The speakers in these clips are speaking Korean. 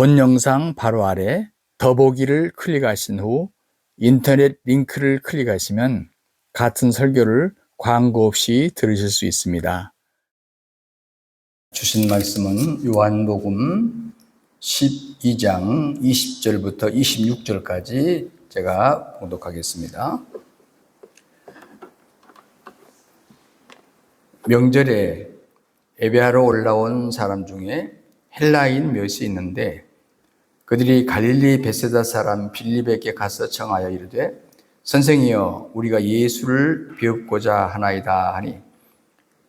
본 영상 바로 아래 더보기를 클릭하신 후 인터넷 링크를 클릭하시면 같은 설교를 광고 없이 들으실 수 있습니다. 주신 말씀은 요한복음 12장 20절부터 26절까지 제가 봉독하겠습니다. 명절에 예배하러 올라온 사람 중에 헬라인 몇이 있는데 그들이 갈릴리 베세다 사람 빌립에게 가서 청하여 이르되 선생이여 우리가 예수를 배우고자 하나이다 하니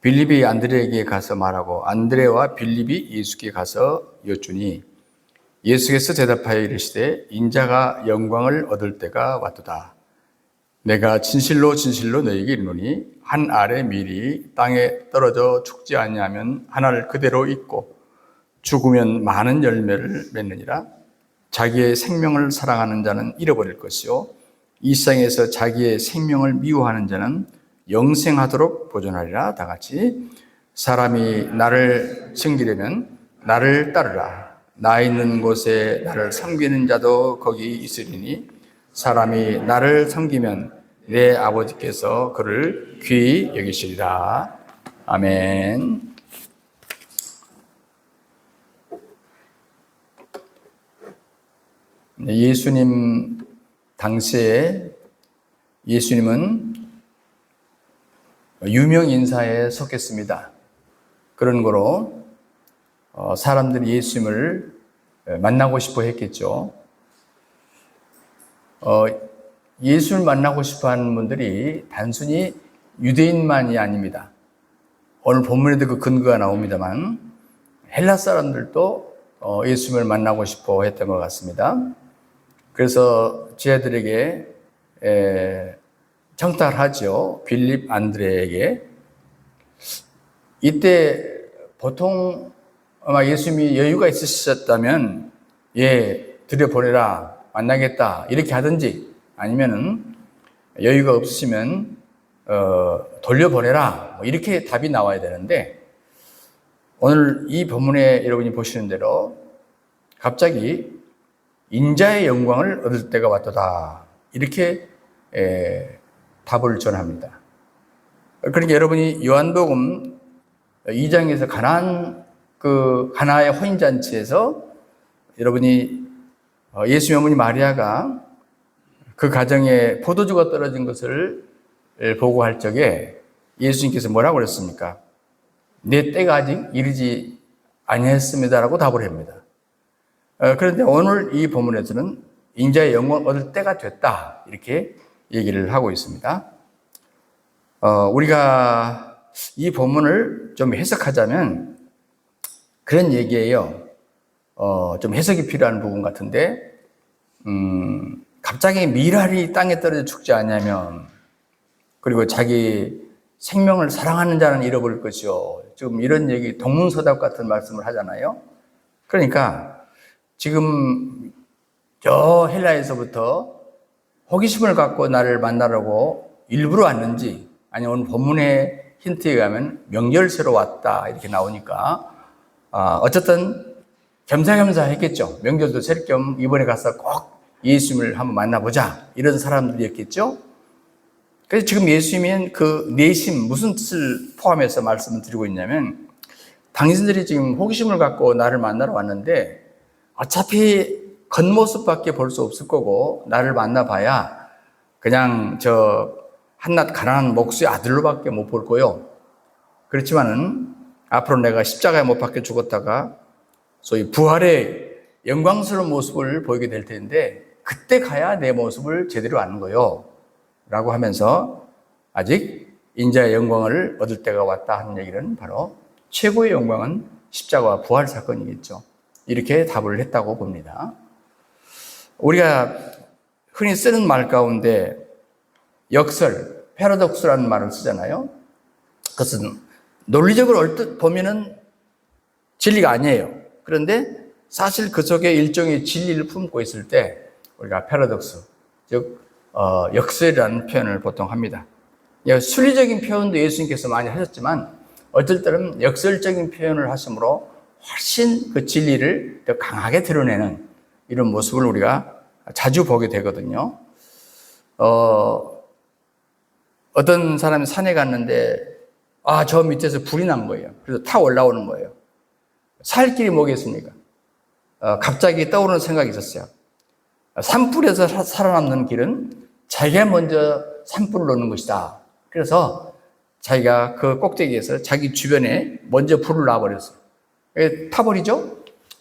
빌립이 안드레에게 가서 말하고 안드레와 빌립이 예수께 가서 여쭈니 예수께서 대답하여 이르시되 인자가 영광을 얻을 때가 왔도다. 내가 진실로 진실로 너희에게 이르노니 한 알의 밀이 땅에 떨어져 죽지 아니하면 한 알 그대로 있고 죽으면 많은 열매를 맺느니라. 자기의 생명을 사랑하는 자는 잃어버릴 것이요 이 세상에서 자기의 생명을 미워하는 자는 영생하도록 보존하리라. 다 같이 사람이 나를 섬기려면 나를 따르라. 나 있는 곳에 나를 섬기는 자도 거기 있으리니 사람이 나를 섬기면 내 아버지께서 그를 귀히 여기시리라. 아멘. 예수님 당시에 예수님은 유명 인사에 속했습니다. 그런 거로 사람들이 예수님을 만나고 싶어 했겠죠. 예수를 만나고 싶어 하는 분들이 단순히 유대인만이 아닙니다. 오늘 본문에도 그 근거가 나옵니다만 헬라 사람들도 예수님을 만나고 싶어 했던 것 같습니다. 그래서 제자들에게 청탁하죠. 빌립 안드레에게. 이때 보통 아마 예수님이 여유가 있으셨다면 들여보내라, 만나겠다 이렇게 하든지 아니면은 여유가 없으시면 돌려보내라 이렇게 답이 나와야 되는데 오늘 이 본문에 여러분이 보시는 대로 갑자기 인자의 영광을 얻을 때가 왔도다 이렇게 답을 전합니다. 그러니까 여러분이 요한복음 2장에서 가나의 혼인잔치에서 여러분이 예수의 어머니 마리아가 그 가정에 포도주가 떨어진 것을 보고할 적에 예수님께서 뭐라고 그랬습니까? 내 때가 아직 이르지 아니했습니다라고 답을 합니다. 그런데 오늘 이 본문에서는 인자의 영광을 얻을 때가 됐다 이렇게 얘기를 하고 있습니다. 우리가 이 본문을 좀 해석하자면 그런 얘기예요. 좀 해석이 필요한 부분 같은데 갑자기 밀알이 땅에 떨어져 죽지 않냐면 그리고 자기 생명을 사랑하는 자는 잃어버릴 것이요. 지금 이런 얘기 동문서답 같은 말씀을 하잖아요. 그러니까 지금 저 헬라에서부터 호기심을 갖고 나를 만나려고 일부러 왔는지 아니면 오늘 본문의 힌트에 가면 명절새로 왔다 이렇게 나오니까 어쨌든 겸사겸사 했겠죠. 명절도 셀 겸 이번에 가서 꼭 예수님을 한번 만나보자 이런 사람들이었겠죠. 그래서 지금 예수님은 그 내심 무슨 뜻을 포함해서 말씀을 드리고 있냐면 당신들이 지금 호기심을 갖고 나를 만나러 왔는데 어차피 겉모습밖에 볼 수 없을 거고 나를 만나봐야 그냥 저 한낱 가난한 목수의 아들로밖에 못 볼 거요. 그렇지만은 앞으로 내가 십자가에 못 박혀 죽었다가 소위 부활의 영광스러운 모습을 보이게 될 텐데 그때 가야 내 모습을 제대로 아는 거요 라고 하면서 아직 인자의 영광을 얻을 때가 왔다 하는 얘기는 바로 최고의 영광은 십자가와 부활 사건이겠죠. 이렇게 답을 했다고 봅니다. 우리가 흔히 쓰는 말 가운데 역설, 패러독스라는 말을 쓰잖아요. 그것은 논리적으로 얼뜻 보면은 진리가 아니에요. 그런데 사실 그 속에 일종의 진리를 품고 있을 때 우리가 패러독스, 즉 역설이라는 표현을 보통 합니다. 순리적인 표현도 예수님께서 많이 하셨지만 어쩔 때는 역설적인 표현을 하심으로 훨씬 그 진리를 더 강하게 드러내는 이런 모습을 우리가 자주 보게 되거든요. 어떤 사람이 산에 갔는데 저 밑에서 불이 난 거예요. 그래서 타 올라오는 거예요. 살 길이 뭐겠습니까? 갑자기 떠오르는 생각이 있었어요. 산불에서 살아남는 길은 자기가 먼저 산불을 놓는 것이다. 그래서 자기가 그 꼭대기에서 자기 주변에 먼저 불을 놔버렸어요. 타버리죠?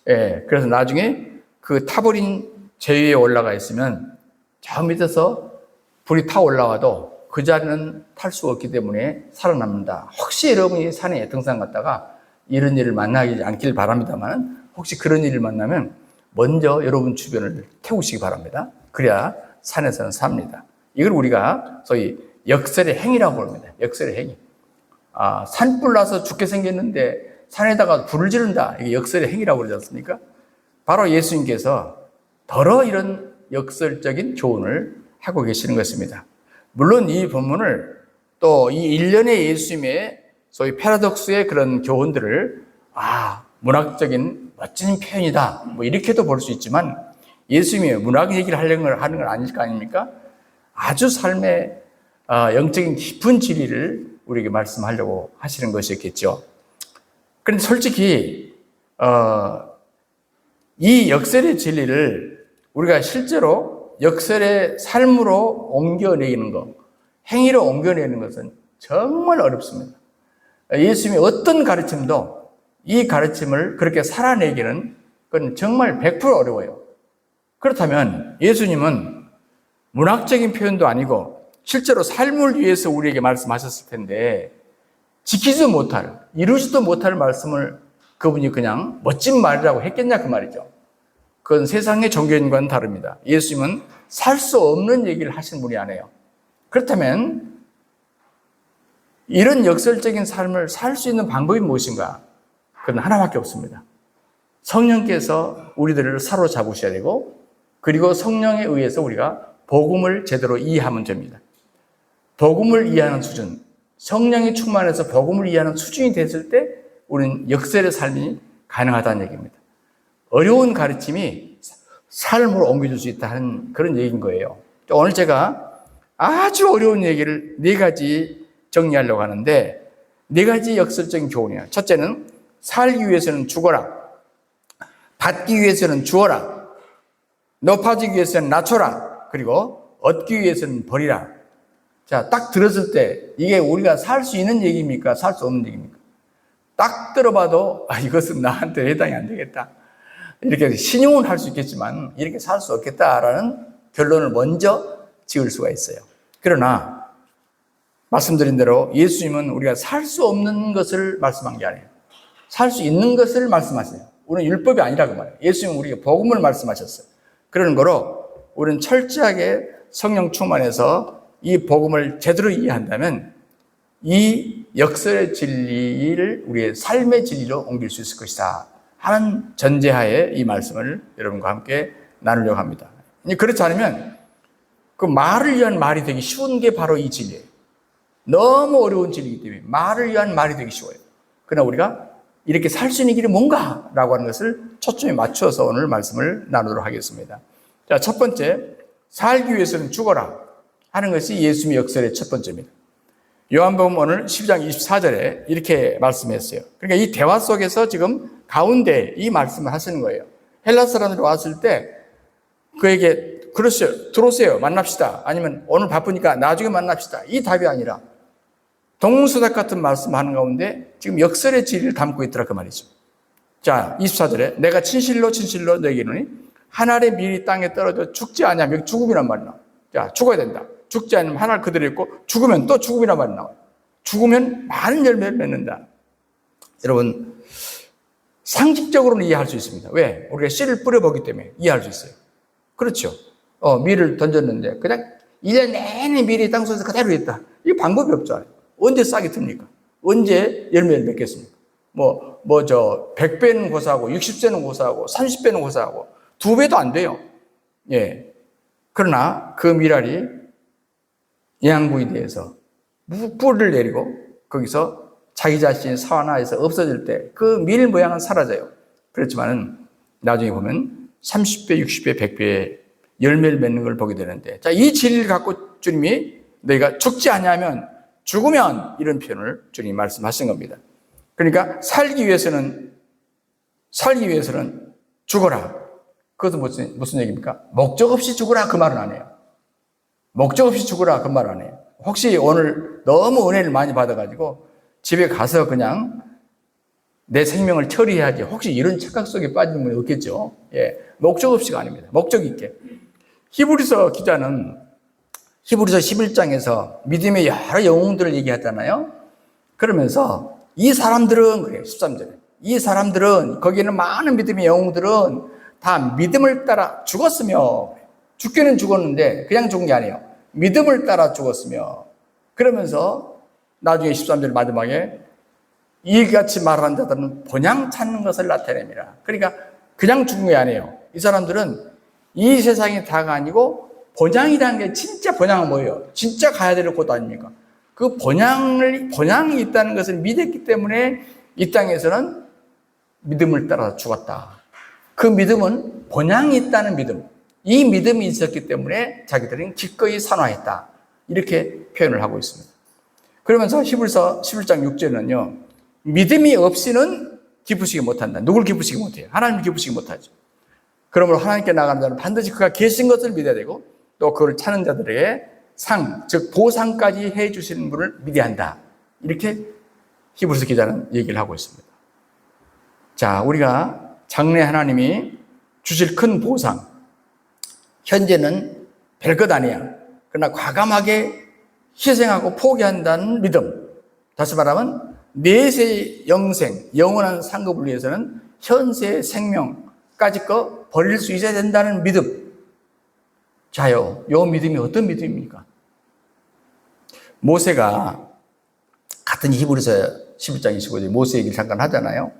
예. 그래서 나중에 그 타버린 제 위에 올라가 있으면 저 밑에서 불이 타 올라와도 그 자리는 탈 수 없기 때문에 살아남는다. 혹시 여러분이 산에 등산 갔다가 이런 일을 만나지 않길 바랍니다만 혹시 그런 일을 만나면 먼저 여러분 주변을 태우시기 바랍니다. 그래야 산에서는 삽니다. 이걸 우리가 소위 역설의 행위라고 부릅니다. 역설의 행위. 산불 나서 죽게 생겼는데 산에다가 불을 지른다. 이게 역설의 행위라고 그러지 않습니까? 바로 예수님께서 더러 이런 역설적인 교훈을 하고 계시는 것입니다. 물론 이 본문을 또 이 일련의 예수님의 소위 패러독스의 그런 교훈들을 문학적인 멋진 표현이다 뭐 이렇게도 볼 수 있지만 예수님이 문학 얘기를 하는 건 아닐 거 아닙니까? 아주 삶의 영적인 깊은 진리를 우리에게 말씀하려고 하시는 것이었겠죠. 그런데 솔직히 이 역설의 진리를 우리가 실제로 역설의 삶으로 옮겨내는 것, 행위로 옮겨내는 것은 정말 어렵습니다. 예수님의 어떤 가르침도 이 가르침을 그렇게 살아내기는 그건 정말 100% 어려워요. 그렇다면 예수님은 문학적인 표현도 아니고 실제로 삶을 위해서 우리에게 말씀하셨을 텐데 지키지도 못할, 이루지도 못할 말씀을 그분이 그냥 멋진 말이라고 했겠냐 그 말이죠. 그건 세상의 종교인과는 다릅니다. 예수님은 살 수 없는 얘기를 하신 분이 아니에요. 그렇다면 이런 역설적인 삶을 살 수 있는 방법이 무엇인가? 그건 하나밖에 없습니다. 성령께서 우리들을 사로잡으셔야 되고 그리고 성령에 의해서 우리가 복음을 제대로 이해하면 됩니다. 복음을 이해하는 수준, 성령이 충만해서 복음을 이해하는 수준이 됐을 때 우리는 역설의 삶이 가능하다는 얘기입니다. 어려운 가르침이 삶으로 옮겨줄 수 있다는 그런 얘기인 거예요. 오늘 제가 아주 어려운 얘기를 4가지 정리하려고 하는데 4가지 역설적인 교훈이에요. 첫째는 살기 위해서는 죽어라. 받기 위해서는 주어라. 높아지기 위해서는 낮춰라. 그리고 얻기 위해서는 버리라. 자, 딱 들었을 때 이게 우리가 살 수 있는 얘기입니까? 살 수 없는 얘기입니까? 딱 들어봐도 이것은 나한테 해당이 안 되겠다. 이렇게 신용은 할 수 있겠지만 이렇게 살 수 없겠다라는 결론을 먼저 지을 수가 있어요. 그러나 말씀드린 대로 예수님은 우리가 살 수 없는 것을 말씀한 게 아니에요. 살 수 있는 것을 말씀하세요. 우리는 율법이 아니라고 말해요. 예수님은 우리에게 복음을 말씀하셨어요. 그러는 거로 우리는 철저하게 성령 충만해서 이 복음을 제대로 이해한다면 이 역설의 진리를 우리의 삶의 진리로 옮길 수 있을 것이다 하는 전제하에 이 말씀을 여러분과 함께 나누려고 합니다. 그렇지 않으면 그 말을 위한 말이 되기 쉬운 게 바로 이 진리예요. 너무 어려운 진리이기 때문에 말을 위한 말이 되기 쉬워요. 그러나 우리가 이렇게 살 수 있는 길이 뭔가라고 하는 것을 초점에 맞춰서 오늘 말씀을 나누도록 하겠습니다. 자, 첫 번째, 살기 위해서는 죽어라 하는 것이 예수님의 역설의 첫 번째입니다. 요한복음 오늘 12장 24절에 이렇게 말씀했어요. 그러니까 이 대화 속에서 지금 가운데 이 말씀을 하시는 거예요. 헬라 사람들이 왔을 때 그에게 그러세요. 들어오세요. 만납시다. 아니면 오늘 바쁘니까 나중에 만납시다. 이 답이 아니라 동문서답 같은 말씀하는 가운데 지금 역설의 진리를 담고 있더라 그 말이죠. 자, 24절에 내가 진실로 너에게 이르노니 한 알의 밀이 땅에 떨어져 죽지 않으면 죽음이란 말이 나와요. 자, 죽어야 된다. 죽지 않으면 한 알 그대로 있고 죽으면 또 죽음이란 말이 나와요. 죽으면 많은 열매를 맺는다. 여러분 상식적으로는 이해할 수 있습니다. 왜? 우리가 씨를 뿌려보기 때문에 이해할 수 있어요. 그렇죠. 밀을 던졌는데 그냥 1년 내내 밀이 땅속에서 그대로 있다. 이게 방법이 없죠. 언제 싹이 틉니까? 언제 열매를 맺겠습니까? 100배는 고사하고 60배는 고사하고 30배는 고사하고 2배도 안 돼요. 예. 그러나 그 밀알이 양부에 대해서 뿌리를 내리고 거기서 자기 자신이 사화나에서 없어질 때 그 밀 모양은 사라져요. 그렇지만은 나중에 보면 30배, 60배, 100배의 열매를 맺는 걸 보게 되는데, 자, 이 진리를 갖고 주님이 너희가 죽지 않냐면 죽으면, 이런 표현을 주님이 말씀하신 겁니다. 그러니까 살기 위해서는 죽어라. 그것은 무슨 얘기입니까? 목적 없이 죽어라, 그 말은 안 해요. 목적 없이 죽어라, 그 말 안 해요. 혹시 오늘 너무 은혜를 많이 받아가지고 집에 가서 그냥 내 생명을 처리해야지, 혹시 이런 착각 속에 빠지는 분이 없겠죠. 예, 목적 없이가 아닙니다. 목적 있게. 히브리서 기자는 히브리서 11장에서 믿음의 여러 영웅들을 얘기하잖아요. 그러면서 이 사람들은, 그래요, 13절에. 이 사람들은, 거기에는 많은 믿음의 영웅들은 다 믿음을 따라 죽었으며, 죽기는 죽었는데 그냥 죽은 게 아니에요. 믿음을 따라 죽었으며, 그러면서 나중에 13절 마지막에 이같이 말하는 자들은 본향 찾는 것을 나타냅니다. 그러니까 그냥 죽은 게 아니에요. 이 사람들은 이 세상이 다가 아니고 본향이라는 게, 진짜 본향은 뭐예요? 진짜 가야 될 곳 아닙니까? 그 본향이 있다는 것을 믿었기 때문에 이 땅에서는 믿음을 따라 죽었다. 그 믿음은 본향이 있다는 믿음. 이 믿음이 있었기 때문에 자기들은 기꺼이 산화했다. 이렇게 표현을 하고 있습니다. 그러면서 히브리서 11장 6절은요. 믿음이 없이는 기쁘시기 못한다. 누굴 기쁘시기 못해요? 하나님을 기쁘시기 못하죠. 그러므로 하나님께 나가는 자는 반드시 그가 계신 것을 믿어야 되고, 또 그를 찾는 자들에게 상, 즉 보상까지 해 주시는 분을 믿어야 한다. 이렇게 히브리서 기자는 얘기를 하고 있습니다. 자, 우리가 장래 하나님이 주실 큰 보상, 현재는 별것 아니야. 그러나 과감하게 희생하고 포기한다는 믿음. 다시 말하면 내세 영생, 영원한 상급을 위해서는 현세의 생명까지 거 버릴 수 있어야 된다는 믿음. 자요, 요 믿음이 어떤 믿음입니까? 모세가 같은 히브리서 11장 25절 모세 얘기를 잠깐 하잖아요.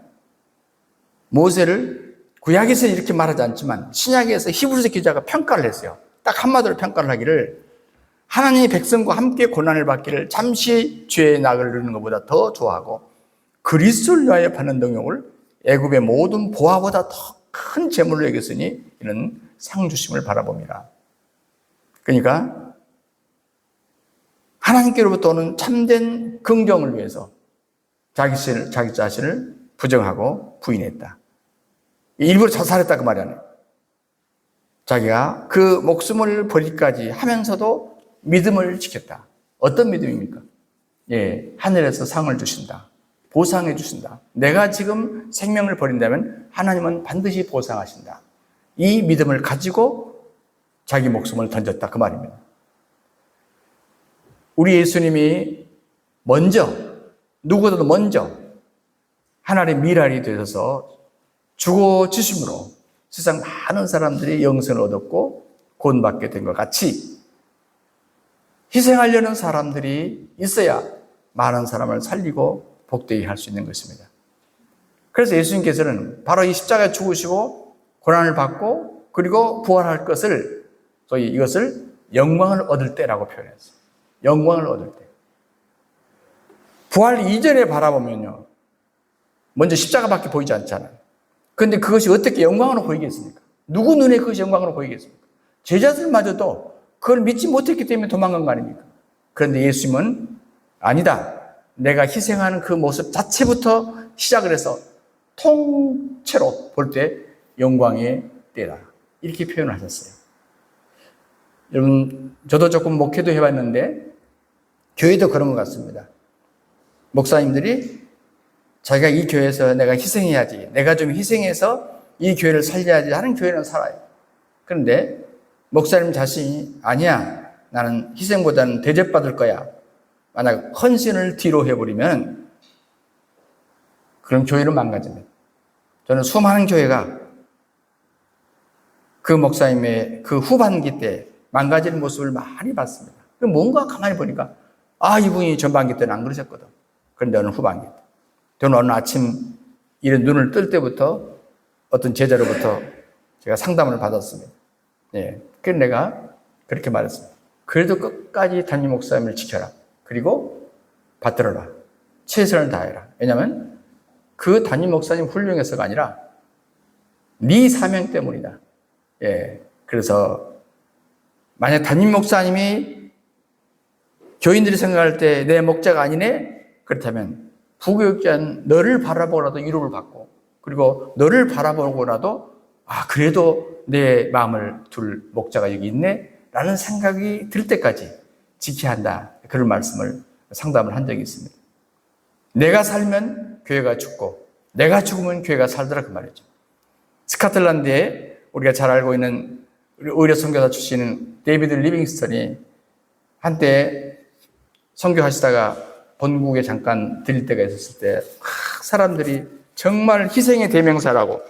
모세를 구약에서 이렇게 말하지 않지만 신약에서 히브리서 기자가 평가를 했어요. 딱 한마디로 평가를 하기를, 하나님의 백성과 함께 고난을 받기를 잠시 죄의 낙을 누리는 것보다 더 좋아하고 그리스도를 위하여 받는 능욕을 애굽의 모든 보화보다 더 큰 재물로 여겼으니 이는 상 주심을 바라봅니다. 그러니까 하나님께로부터 오는 참된 긍정을 위해서 자기 자신을 부정하고 부인했다. 일부러 자살했다, 그 말이 아니에요. 자기가 그 목숨을 버리기까지 하면서도 믿음을 지켰다. 어떤 믿음입니까? 예, 하늘에서 상을 주신다. 보상해 주신다. 내가 지금 생명을 버린다면 하나님은 반드시 보상하신다. 이 믿음을 가지고 자기 목숨을 던졌다, 그 말입니다. 우리 예수님이 먼저, 누구보다도 먼저 하나님의 미랄이 되셔서 죽어주심으로 세상 많은 사람들이 영생을 얻었고 구원받게 된 것 같이 희생하려는 사람들이 있어야 많은 사람을 살리고 복되게 할 수 있는 것입니다. 그래서 예수님께서는 바로 이 십자가에 죽으시고 고난을 받고 그리고 부활할 것을, 소위 이것을 영광을 얻을 때라고 표현했어요. 영광을 얻을 때. 부활 이전에 바라보면요, 먼저 십자가밖에 보이지 않잖아요. 그런데 그것이 어떻게 영광으로 보이겠습니까? 누구 눈에 그것이 영광으로 보이겠습니까? 제자들마저도 그걸 믿지 못했기 때문에 도망간 거 아닙니까? 그런데 예수님은 아니다. 내가 희생하는 그 모습 자체부터 시작을 해서 통째로 볼 때 영광의 때다. 이렇게 표현을 하셨어요. 여러분, 저도 조금 목회도 해봤는데 교회도 그런 것 같습니다. 목사님들이 자기가 이 교회에서 내가 희생해야지, 내가 좀 희생해서 이 교회를 살려야지 하는 교회는 살아요. 그런데 목사님 자신이 아니야, 나는 희생보다는 대접받을 거야, 만약 헌신을 뒤로 해버리면 그럼 교회는 망가집니다. 저는 수많은 교회가 그 목사님의 그 후반기 때 망가지는 모습을 많이 봤습니다. 뭔가 가만히 보니까 이분이 전반기 때는 안 그러셨거든. 그런데 어느 후반기 때, 저는 어느 아침 이런 눈을 뜰 때부터 어떤 제자로부터 제가 상담을 받았습니다. 예, 그래서 내가 그렇게 말했습니다. 그래도 끝까지 담임 목사님을 지켜라. 그리고 받들어라. 최선을 다해라. 왜냐하면 그 담임 목사님 훌륭해서가 아니라 네 사명 때문이다. 예. 그래서 만약 담임 목사님이 교인들이 생각할 때 내 목자가 아니네? 그렇다면 부교육자는 너를 바라보고라도 위로를 받고, 그리고 너를 바라보고라도 그래도 내 마음을 둘 목자가 여기 있네? 라는 생각이 들 때까지 지켜야 한다. 그런 말씀을 상담을 한 적이 있습니다. 내가 살면 교회가 죽고 내가 죽으면 교회가 살더라, 그 말이죠. 스코틀랜드에 우리가 잘 알고 있는 의료 선교사 출신인 데이비드 리빙스턴이 한때 선교하시다가 본국에 잠깐 들릴 때가 있었을 때 사람들이 정말 희생의 대명사라고,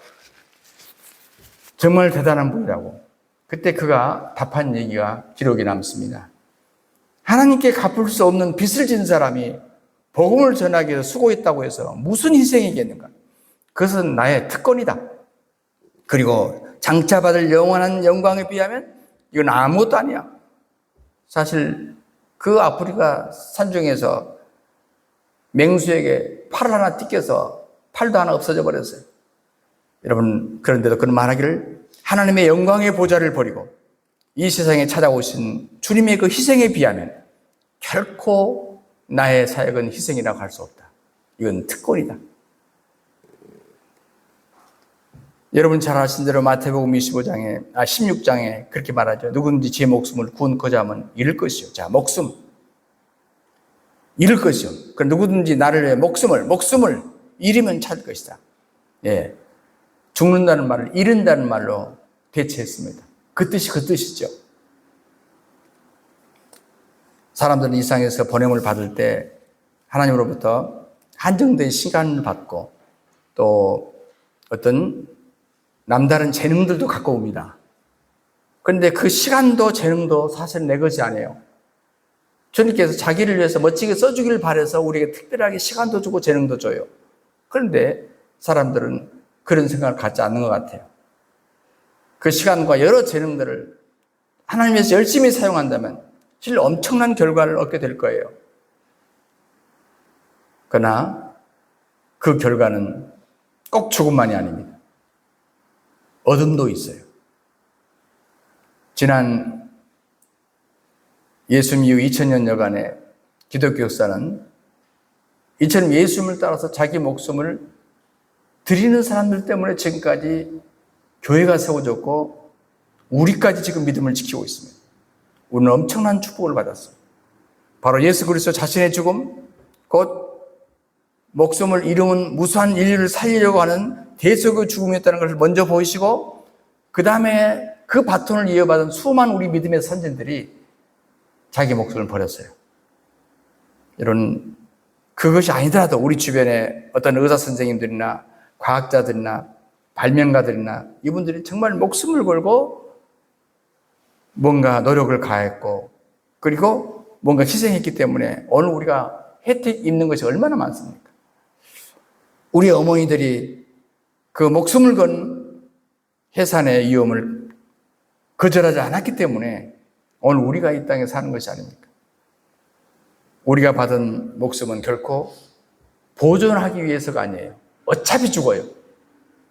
정말 대단한 분이라고, 그때 그가 답한 얘기가 기록에 남습니다. 하나님께 갚을 수 없는 빚을 진 사람이 복음을 전하기 위해서 수고했다고 해서 무슨 희생이겠는가? 그것은 나의 특권이다. 그리고 장차 받을 영원한 영광에 비하면 이건 아무것도 아니야. 사실 그 아프리카 산중에서 맹수에게 팔 하나 뜯겨서 팔도 하나 없어져 버렸어요. 여러분, 그런데도 그는 말하기를 하나님의 영광의 보좌를 버리고 이 세상에 찾아오신 주님의 그 희생에 비하면 결코 나의 사역은 희생이라고 할 수 없다. 이건 특권이다. 여러분 잘 아신 대로 마태복음 16장에 그렇게 말하죠. 누구든지 제 목숨을 구원코자 하면 잃을 것이요. 자, 목숨. 잃을 것이요. 그 누구든지 나를 위해 목숨을 잃으면 찾을 것이다. 예. 죽는다는 말을 잃은다는 말로 대체했습니다. 그 뜻이죠. 사람들은 이 세상에서 번영을 받을 때 하나님으로부터 한정된 시간을 받고 또 어떤 남다른 재능들도 갖고 옵니다. 그런데 그 시간도 재능도 사실 내 것이 아니에요. 주님께서 자기를 위해서 멋지게 써주기를 바라서 우리에게 특별하게 시간도 주고 재능도 줘요. 그런데 사람들은 그런 생각을 갖지 않는 것 같아요. 그 시간과 여러 재능들을 하나님 위해서 열심히 사용한다면 실 엄청난 결과를 얻게 될 거예요. 그러나 그 결과는 꼭 죽음만이 아닙니다. 어둠도 있어요. 지난 예수님 이후 2000년여간의 기독교 역사는 이처럼 예수님을 따라서 자기 목숨을 드리는 사람들 때문에 지금까지 교회가 세워졌고 우리까지 지금 믿음을 지키고 있습니다. 우리는 엄청난 축복을 받았어요. 바로 예수 그리스도 자신의 죽음, 곧 목숨을 잃은 무수한 인류를 살리려고 하는 대속의 죽음이었다는 것을 먼저 보이시고, 그 다음에 그 바톤을 이어받은 수많은 우리 믿음의 선진들이 자기 목숨을 버렸어요. 여러분, 그것이 아니더라도 우리 주변에 어떤 의사 선생님들이나 과학자들이나 발명가들이나 이분들이 정말 목숨을 걸고 뭔가 노력을 가했고, 그리고 뭔가 희생했기 때문에 오늘 우리가 혜택 입는 것이 얼마나 많습니까? 우리 어머니들이 그 목숨을 건 해산의 위험을 거절하지 않았기 때문에 오늘 우리가 이 땅에 사는 것이 아닙니까? 우리가 받은 목숨은 결코 보존하기 위해서가 아니에요. 어차피 죽어요.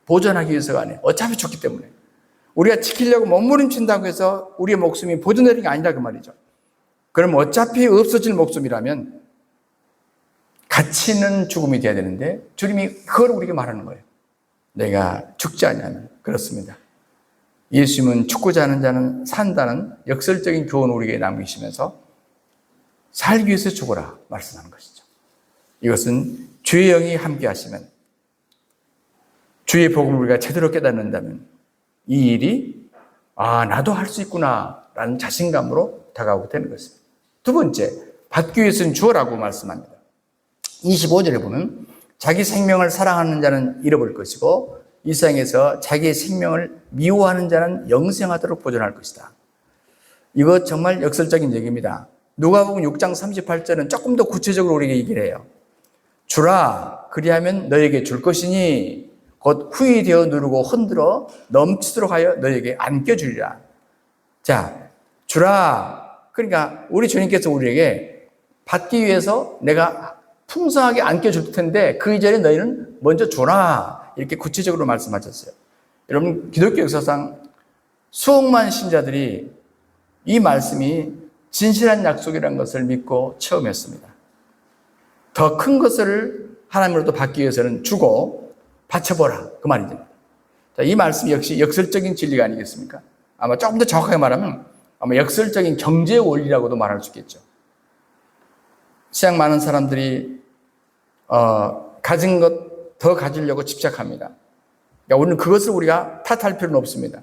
보존하기 위해서가 아니에요. 어차피 죽기 때문에. 우리가 지키려고 몸부림친다고 해서 우리의 목숨이 보존되는 게 아니라 그 말이죠. 그럼 어차피 없어질 목숨이라면 가치 있는 죽음이 돼야 되는데 주님이 그걸 우리에게 말하는 거예요. 내가 죽지 않냐면. 그렇습니다. 예수님은 죽고자 하는 자는 산다는 역설적인 교훈을 우리에게 남기시면서 살기 위해서 죽어라 말씀하는 것이죠. 이것은 주의 영이 함께 하시면, 주의 복음을 우리가 제대로 깨닫는다면 이 일이 나도 할 수 있구나 라는 자신감으로 다가오게 되는 것입니다. 두 번째, 받기 위해서는 주어라고 말씀합니다. 25절에 보면 자기 생명을 사랑하는 자는 잃어버릴 것이고 이 세상에서 자기의 생명을 미워하는 자는 영생하도록 보존할 것이다. 이거 정말 역설적인 얘기입니다. 누가복음 6장 38절은 조금 더 구체적으로 우리에게 얘기를 해요. 주라, 그리하면 너에게 줄 것이니 곧 후히 되어 누르고 흔들어 넘치도록 하여 너에게 안겨주리라. 자, 주라. 그러니까 우리 주님께서 우리에게 받기 위해서 내가 풍성하게 안겨줄 텐데 그 이전에 너희는 먼저 줘라. 이렇게 구체적으로 말씀하셨어요. 여러분, 기독교 역사상 수억만 신자들이 이 말씀이 진실한 약속이라는 것을 믿고 체험했습니다. 더 큰 것을 하나님으로부터 받기 위해서는 주고 바쳐보라. 그 말이죠. 자, 이 말씀 역시 역설적인 진리가 아니겠습니까? 아마 조금 더 정확하게 말하면 아마 역설적인 경제 원리라고도 말할 수 있겠죠. 시장 많은 사람들이 가진 것 더 가지려고 집착합니다. 그러니까 우리는 그것을 우리가 탓할 필요는 없습니다.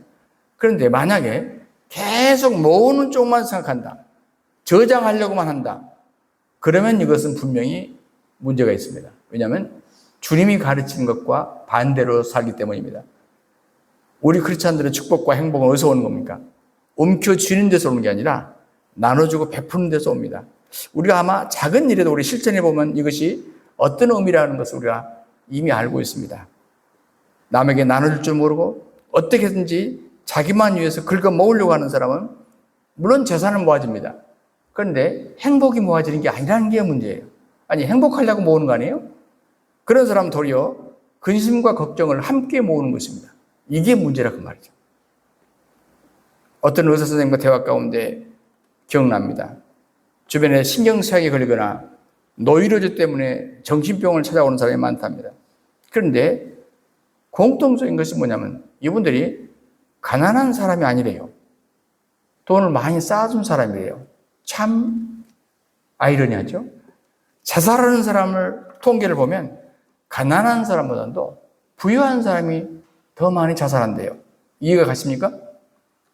그런데 만약에 계속 모으는 쪽만 생각한다. 저장하려고만 한다. 그러면 이것은 분명히 문제가 있습니다. 왜냐하면 주님이 가르치는 것과 반대로 살기 때문입니다. 우리 크리스찬들의 축복과 행복은 어디서 오는 겁니까? 움켜쥐는 데서 오는 게 아니라 나눠주고 베푸는 데서 옵니다. 우리가 아마 작은 일에도 우리 실천해 보면 이것이 어떤 의미라는 것을 우리가 이미 알고 있습니다. 남에게 나눠줄 줄 모르고 어떻게든지 자기만 위해서 긁어 모으려고 하는 사람은 물론 재산은 모아집니다. 그런데 행복이 모아지는 게 아니라는 게 문제예요. 아니, 행복하려고 모으는 거 아니에요? 그런 사람은 도리어 근심과 걱정을 함께 모으는 것입니다. 이게 문제라 그 말이죠. 어떤 의사 선생님과 대화 가운데 기억납니다. 주변에 신경쇠약에 걸리거나 노이로제 때문에 정신병을 찾아오는 사람이 많답니다. 그런데 공통적인 것이 뭐냐면 이분들이 가난한 사람이 아니래요. 돈을 많이 쌓아준 사람이래요. 참 아이러니하죠. 자살하는 사람을 통계를 보면 가난한 사람보다도 부유한 사람이 더 많이 자살한대요. 이해가 가십니까?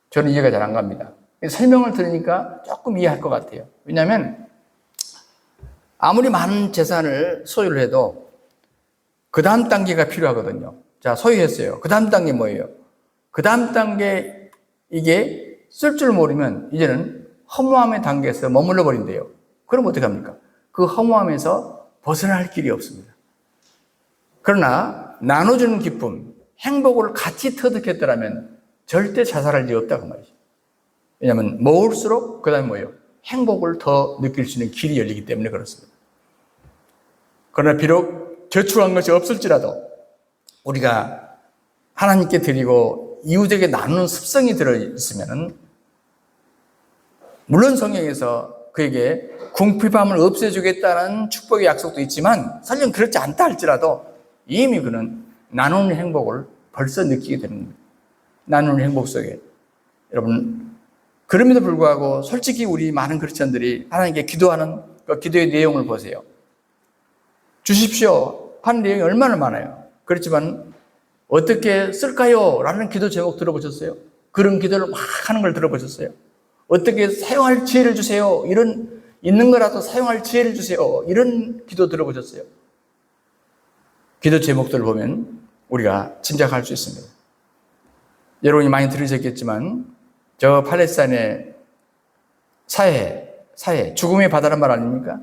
저는 이해가 잘 안 갑니다. 설명을 들으니까 조금 이해할 것 같아요. 왜냐하면 아무리 많은 재산을 소유를 해도 그 다음 단계가 필요하거든요. 자, 소유했어요. 그 다음 단계 뭐예요? 그 다음 단계 이게 쓸 줄 모르면 이제는 허무함의 단계에서 머물러 버린대요. 그럼 어떻게 합니까? 그 허무함에서 벗어날 길이 없습니다. 그러나 나눠주는 기쁨, 행복을 같이 터득했더라면 절대 자살할 일이 없다고 말이죠. 왜냐하면 모을수록 그 다음에 뭐예요? 행복을 더 느낄 수 있는 길이 열리기 때문에 그렇습니다. 그러나 비록 저축한 것이 없을지라도 우리가 하나님께 드리고 이웃에게 나누는 습성이 들어있으면 물론 성경에서 그에게 궁핍함을 없애주겠다는 축복의 약속도 있지만 설령 그렇지 않다 할지라도 이미 그는 나누는 행복을 벌써 느끼게 되는 겁니다. 나누는 행복 속에. 여러분, 그럼에도 불구하고 솔직히 우리 많은 크리스천들이 하나님께 기도하는 그 기도의 내용을 보세요. 주십시오 하는 내용이 얼마나 많아요. 그렇지만 어떻게 쓸까요? 라는 기도 제목 들어보셨어요? 그런 기도를 막 하는 걸 들어보셨어요? 어떻게 사용할 지혜를 주세요. 이런 있는 거라도 사용할 지혜를 주세요. 이런 기도 들어보셨어요? 기도 제목들을 보면 우리가 짐작할 수 있습니다. 여러분이 많이 들으셨겠지만 저 팔레스타인의 사해, 죽음의 바다란 말 아닙니까?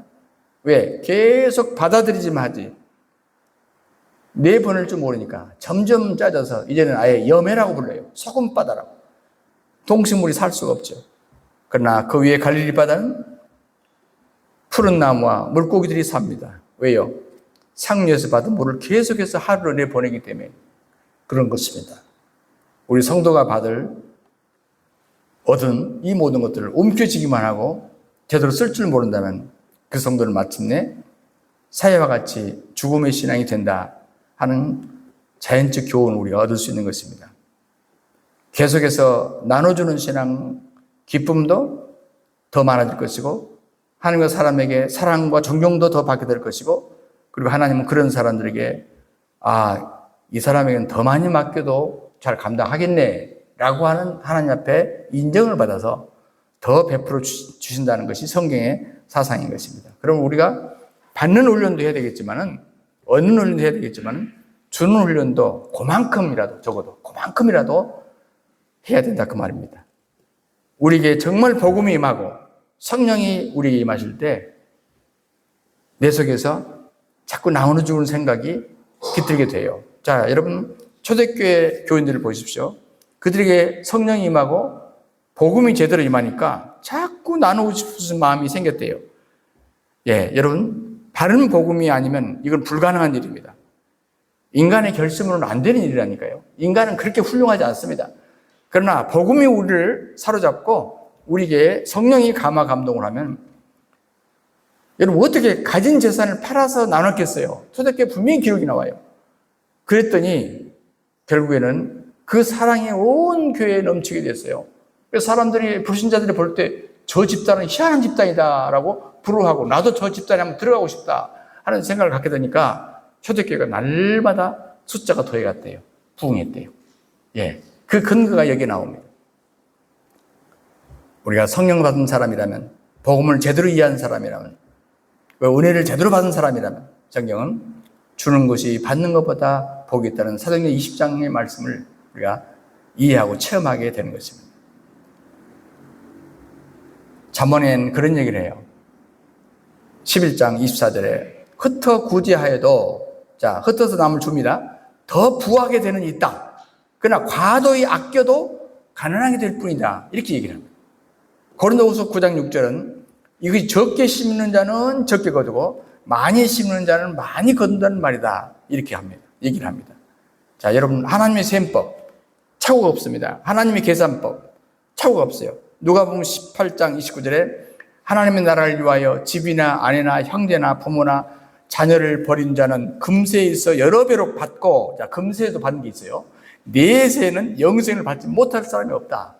왜? 계속 받아들이지만 하지. 네 번을 줄 모르니까 점점 짜져서 이제는 아예 염해라고 불러요. 소금바다라고. 동식물이 살 수가 없죠. 그러나 그 위에 갈릴리 바다는 푸른 나무와 물고기들이 삽니다. 왜요? 상류에서 받은 물을 계속해서 하루를 내보내기 때문에 그런 것입니다. 우리 성도가 얻은 이 모든 것들을 움켜쥐기만 하고 제대로 쓸 줄 모른다면 그 성도는 마침내 사회와 같이 죽음의 신앙이 된다 하는 자연적 교훈을 우리가 얻을 수 있는 것입니다. 계속해서 나눠주는 신앙, 기쁨도 더 많아질 것이고 하나님과 사람에게 사랑과 존경도 더 받게 될 것이고 그리고 하나님은 그런 사람들에게 이 사람에게는 더 많이 맡겨도 잘 감당하겠네 라고 하는 하나님 앞에 인정을 받아서 더 베풀어 주신다는 것이 성경의 사상인 것입니다. 그럼 우리가 받는 훈련도 해야 되겠지만은 얻는 훈련도 해야 되겠지만은 주는 훈련도 그만큼이라도 적어도 그만큼이라도 해야 된다 그 말입니다. 우리에게 정말 복음이 임하고 성령이 우리에게 임하실 때 내 속에서 자꾸 나눠주는 생각이 깃들게 돼요. 자, 여러분 초대교회 교인들을 보십시오. 그들에게 성령이 임하고 복음이 제대로 임하니까 자꾸 나누고 싶은 마음이 생겼대요. 예, 여러분 바른 복음이 아니면 이건 불가능한 일입니다. 인간의 결심으로는 안 되는 일이라니까요. 인간은 그렇게 훌륭하지 않습니다. 그러나 복음이 우리를 사로잡고 우리에게 성령이 감화 감동을 하면, 여러분 어떻게 가진 재산을 팔아서 나눴겠어요? 초대교회 분명히 기록이 나와요. 그랬더니 결국에는 그 사랑이 온 교회에 넘치게 됐어요. 그래서 사람들이, 불신자들이 볼 때 저 집단은 희한한 집단이다라고 부러워하고, 나도 저 집단에 한번 들어가고 싶다 하는 생각을 갖게 되니까 초대교회가 날마다 숫자가 더해갔대요. 부흥했대요. 예, 그 근거가 여기에 나옵니다. 우리가 성령 받은 사람이라면, 복음을 제대로 이해한 사람이라면, 은혜를 제대로 받은 사람이라면, 성경은 주는 것이 받는 것보다 복이 있다는 사도행전 20장의 말씀을 우리가 이해하고 체험하게 되는 것입니다. 잠언엔 그런 얘기를 해요. 11장 24절에 흩어 구제하여도, 자, 흩어서 남을 줍니다. 더 부하게 되는 이 땅. 그러나 과도히 아껴도 가난하게 될 뿐이다. 이렇게 얘기를 합니다. 고린도후서 9장 6절은 이것이 적게 심는 자는 적게 거두고 많이 심는 자는 많이 거둔다는 말이다. 이렇게 합니다. 얘기를 합니다. 자, 여러분, 하나님의 셈법 착오가 없습니다. 하나님의 계산법 착오가 없어요. 누가복음 18장 29절에 하나님의 나라를 위하여 집이나 아내나 형제나 부모나 자녀를 버린 자는 금세에 있어 여러 배로 받고, 자, 금세에도 받는 게 있어요. 내세에는 영생을 받지 못할 사람이 없다.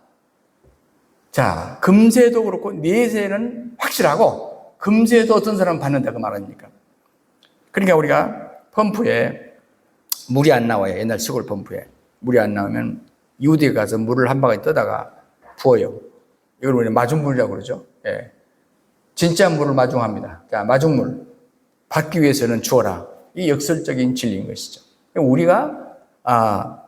자, 금세도 그렇고 내세는 확실하고 금세도 어떤 사람은 받는다, 그 말 아닙니까? 그러니까 우리가 펌프에 물이 안 나와요. 옛날 시골 펌프에 물이 안 나오면 이웃에 가서 물을 한 바가지 떠다가 부어요. 이걸 우리는 마중물이라고 그러죠. 예. 진짜 물을 마중합니다. 자, 마중물 받기 위해서는 주어라. 이 역설적인 진리인 것이죠. 우리가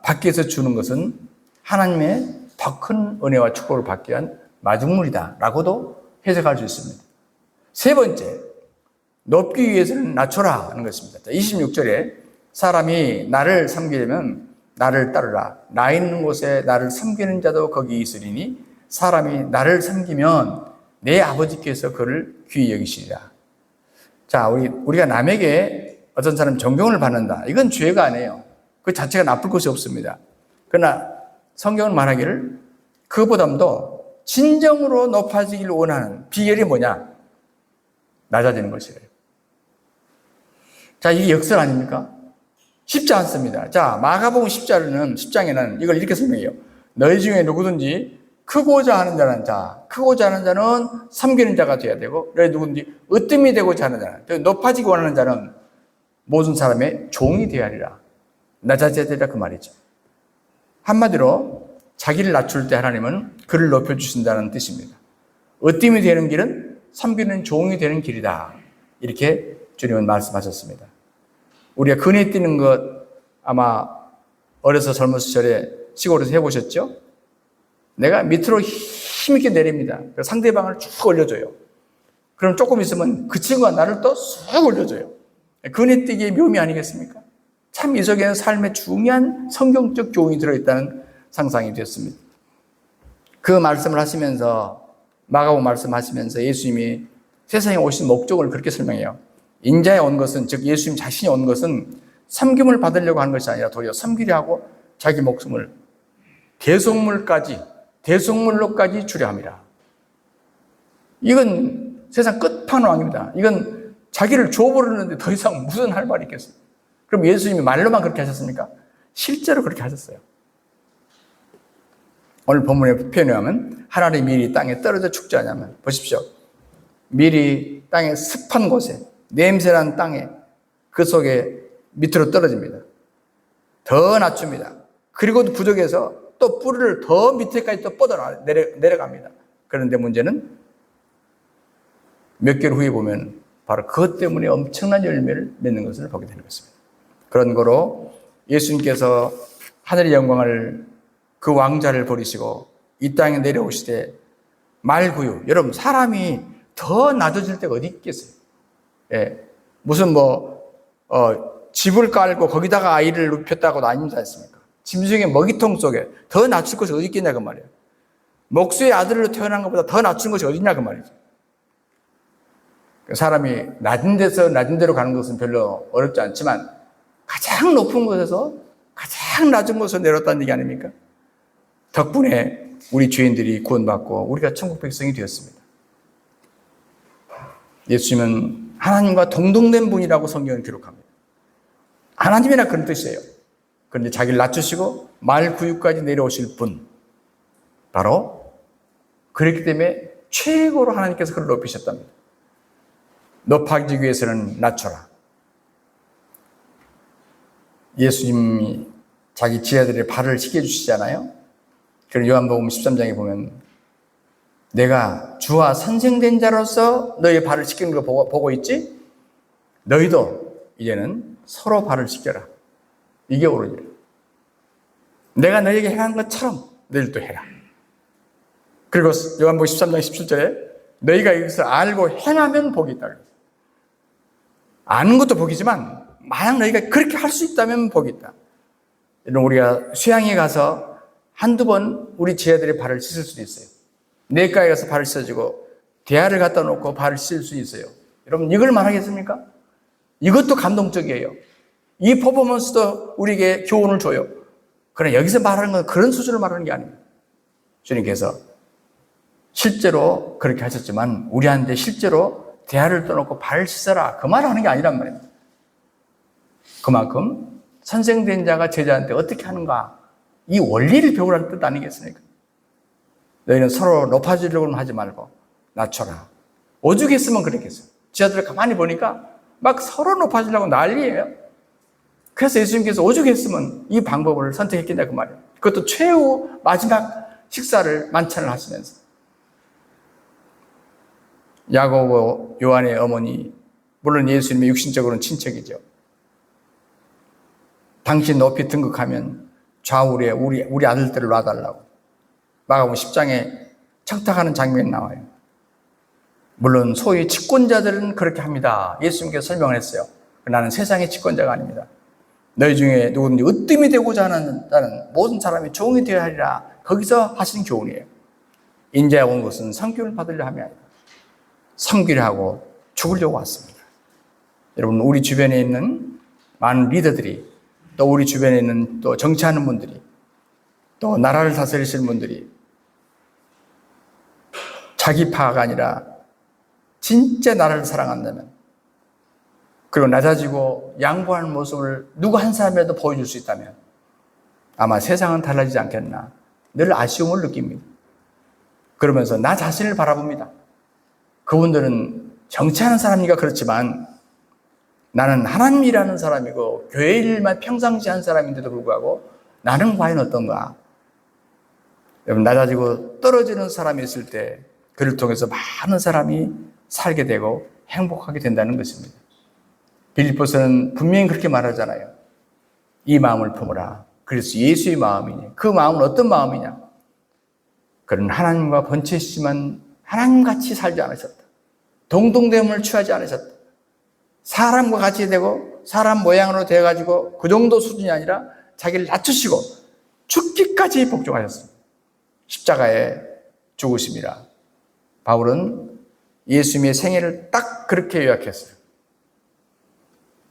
밖에서 주는 것은 하나님의 더 큰 은혜와 축복을 받기 위한 마중물이다라고도 해석할 수 있습니다. 세 번째, 높기 위해서는 낮춰라 하는 것입니다. 26절에 사람이 나를 섬기려면 나를 따르라. 나 있는 곳에 나를 섬기는 자도 거기 있으리니 사람이 나를 섬기면 내 아버지께서 그를 귀히 여기시리라. 자, 우리가 남에게 어떤 사람 존경을 받는다. 이건 죄가 아니에요. 그 자체가 나쁠 것이 없습니다. 그러나 성경은 말하기를 그보다도 진정으로 높아지기를 원하는 비결이 뭐냐? 낮아지는 것이래요. 자, 이게 역설 아닙니까? 쉽지 않습니다. 자, 마가복음 10장에는 이걸 이렇게 설명해요. 너희 중에 누구든지 크고자 하는 자는 크고자 하는 자는 섬기는 자가 되어야 되고, 너희 누구든지 으뜸이 되고자 하는 자는, 높아지기 원하는 자는 모든 사람의 종이 되어야 하리라. 낮아져야 되리라, 그 말이죠. 한마디로 자기를 낮출 때 하나님은 그를 높여주신다는 뜻입니다. 으뜸이 되는 길은 섬기는 종이 되는 길이다. 이렇게 주님은 말씀하셨습니다. 우리가 근에 뛰는 것 아마 어려서 젊은 시절에 시골에서 해보셨죠? 내가 밑으로 힘있게 내립니다. 상대방을 쭉 올려줘요. 그럼 조금 있으면 그 친구가 나를 또 쑥 올려줘요. 근에 뛰기의 묘미 아니겠습니까? 참 이 속에는 삶의 중요한 성경적 교훈이 들어있다는 상상이 되었습니다. 그 말씀을 하시면서, 마가복음 말씀하시면서 예수님이 세상에 오신 목적을 그렇게 설명해요. 인자에 온 것은, 즉 예수님 자신이 온 것은 섬김을 받으려고 하는 것이 아니라 도리어 섬기려 하고 자기 목숨을 대속물로까지 주려 함이라. 이건 세상 끝판왕입니다. 이건 자기를 줘버렸는데 더 이상 무슨 할 말이 있겠어요? 그럼 예수님이 말로만 그렇게 하셨습니까? 실제로 그렇게 하셨어요. 오늘 본문의 표현에 하면 하나님의 밀이 땅에 떨어져 죽지 않냐면, 보십시오. 밀이 땅에 습한 곳에, 냄새난 땅에, 그 속에 밑으로 떨어집니다. 더 낮춥니다. 그리고도 부족해서 또 뿌리를 더 밑에까지 또 뻗어 내려갑니다. 그런데 문제는 몇 개월 후에 보면 바로 그것 때문에 엄청난 열매를 맺는 것을 보게 되는 것입니다. 그런 거로 예수님께서 하늘의 영광을, 그 왕자를 버리시고 이 땅에 내려오시되 말구유, 여러분 사람이 더 낮아질 때가 어디 있겠어요? 예, 무슨 집을 깔고 거기다가 아이를 눕혔다고도 아니지 않습니까? 짐승의 먹이통 속에 더 낮출 것이 어디 있겠냐 그 말이에요. 목수의 아들로 태어난 것보다 더 낮춘 것이 어디 있냐 그 말이죠. 사람이 낮은 데서 낮은 데로 가는 것은 별로 어렵지 않지만 가장 높은 곳에서 가장 낮은 곳으로 내려왔다는 얘기 아닙니까? 덕분에 우리 죄인들이 구원받고 우리가 천국 백성이 되었습니다. 예수님은 하나님과 동등된 분이라고 성경은 기록합니다. 하나님이라 그런 뜻이에요. 그런데 자기를 낮추시고 말구유까지 내려오실 분, 바로 그렇기 때문에 최고로 하나님께서 그를 높이셨답니다. 높아지기 위해서는 낮춰라. 예수님이 자기 지하들의 발을 씻겨주시잖아요. 그리고 요한복음 13장에 보면 내가 주와 선생된 자로서 너희 발을 씻기는 거 보고 있지? 너희도 이제는 서로 발을 씻겨라. 이게 옳으니라. 내가 너희에게 행한 것처럼 너희들도 해라. 그리고 요한복음 13장 17절에 너희가 이것을 알고 행하면 복이 있다. 아는 것도 복이지만 만약 너희가 그렇게 할 수 있다면 복이 있다. 우리가 수양에 가서 한두 번 우리 지하들의 발을 씻을 수도 있어요. 내과에 가서 발을 씻어주고 대야를 갖다 놓고 발을 씻을 수 있어요. 여러분 이걸 말하겠습니까? 이것도 감동적이에요. 이 퍼포먼스도 우리에게 교훈을 줘요. 그러나 여기서 말하는 건 그런 수준을 말하는 게 아닙니다. 주님께서 실제로 그렇게 하셨지만 우리한테 실제로 대야를 떠놓고 발을 씻어라 그 말을 하는 게 아니란 말입니다. 그만큼 선생된 자가 제자한테 어떻게 하는가 이 원리를 배우라는 뜻 아니겠습니까? 너희는 서로 높아지려고는 하지 말고 낮춰라. 오죽했으면 그랬겠어요. 지하들을 가만히 보니까 막 서로 높아지려고 난리예요. 그래서 예수님께서 오죽했으면 이 방법을 선택했겠냐 그 말이에요. 그것도 최후 마지막 식사를 만찬을 하시면서 야고보 요한의 어머니, 물론 예수님의 육신적으로는 친척이죠. 당신 높이 등극하면 좌우에 우리 아들들을 놔달라고 마가복음 10장에 청탁하는 장면이 나와요. 물론 소위 집권자들은 그렇게 합니다. 예수님께서 설명을 했어요. 나는 세상의 집권자가 아닙니다. 너희 중에 누구든지 으뜸이 되고자 하는 모든 사람이 종이 되어야 하리라. 거기서 하신 교훈이에요. 인자에 온 것은 선교를 받으려 함이 아니다. 섬기려 하고 죽으려고 왔습니다. 여러분 우리 주변에 있는 많은 리더들이 또 우리 주변에 있는 또 정치하는 분들이 또 나라를 다스리시는 분들이 자기파가 아니라 진짜 나라를 사랑한다면 그리고 낮아지고 양보하는 모습을 누구 한 사람이라도 보여줄 수 있다면 아마 세상은 달라지지 않겠나 늘 아쉬움을 느낍니다. 그러면서 나 자신을 바라봅니다. 그분들은 정치하는 사람이니까 그렇지만 나는 하나님이라는 사람이고 교회 일만 평상시 한 사람인데도 불구하고 나는 과연 어떤가? 여러분 낮아지고 떨어지는 사람이 있을 때 그를 통해서 많은 사람이 살게 되고 행복하게 된다는 것입니다. 빌립보서는 분명히 그렇게 말하잖아요. 이 마음을 품으라. 그래서 예수의 마음이니 그 마음은 어떤 마음이냐? 그는 하나님과 번체시지만 하나님같이 살지 않으셨다. 동등됨을 취하지 않으셨다. 사람과 같이 되고 사람 모양으로 되어가지고 그 정도 수준이 아니라 자기를 낮추시고 죽기까지 복종하셨습니다. 십자가에 죽으심이라. 바울은 예수님의 생애를 딱 그렇게 요약했어요.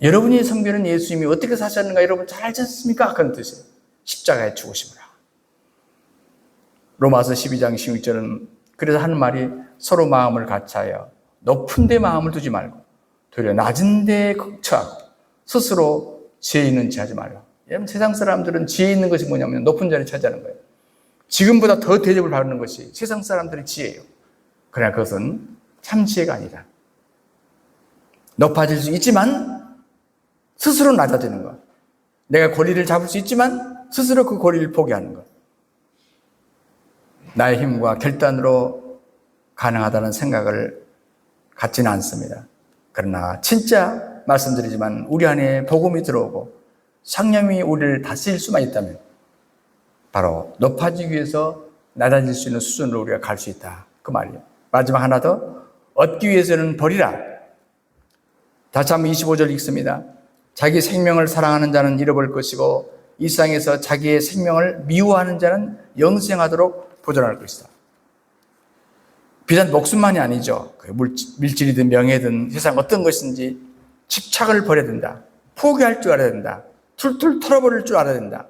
여러분이 섬기는 예수님이 어떻게 사셨는가 여러분 잘 알지 않습니까? 그런 뜻이에요. 십자가에 죽으심이라. 로마서 12장 16절은 그래서 하는 말이 서로 마음을 같이하여 높은 데 마음을 두지 말고 도리어 낮은 데에 처하고 스스로 지혜 있는 체 하지 말라. 여러분 세상 사람들은 지혜 있는 것이 뭐냐면 높은 자리를 차지하는 거예요. 지금보다 더 대접을 받는 것이 세상 사람들의 지혜예요. 그러나 그것은 참 지혜가 아니다. 높아질 수 있지만 스스로 낮아지는 것. 내가 권리를 잡을 수 있지만 스스로 그 권리를 포기하는 것. 나의 힘과 결단으로 가능하다는 생각을 갖지는 않습니다. 그러나 진짜 말씀드리지만 우리 안에 복음이 들어오고 성령이 우리를 다스릴 수만 있다면 바로 높아지기 위해서 낮아질 수 있는 수준으로 우리가 갈 수 있다. 그 말이에요. 마지막 하나 더. 얻기 위해서는 버리라. 다시 한번 25절 읽습니다. 자기 생명을 사랑하는 자는 잃어버릴 것이고 이 세상에서 자기의 생명을 미워하는 자는 영생하도록 보존할 것이다. 비단 목숨만이 아니죠. 밀질이든 명예든 세상 어떤 것인지 집착을 버려야 된다. 포기할 줄 알아야 된다. 툴툴 털어버릴 줄 알아야 된다.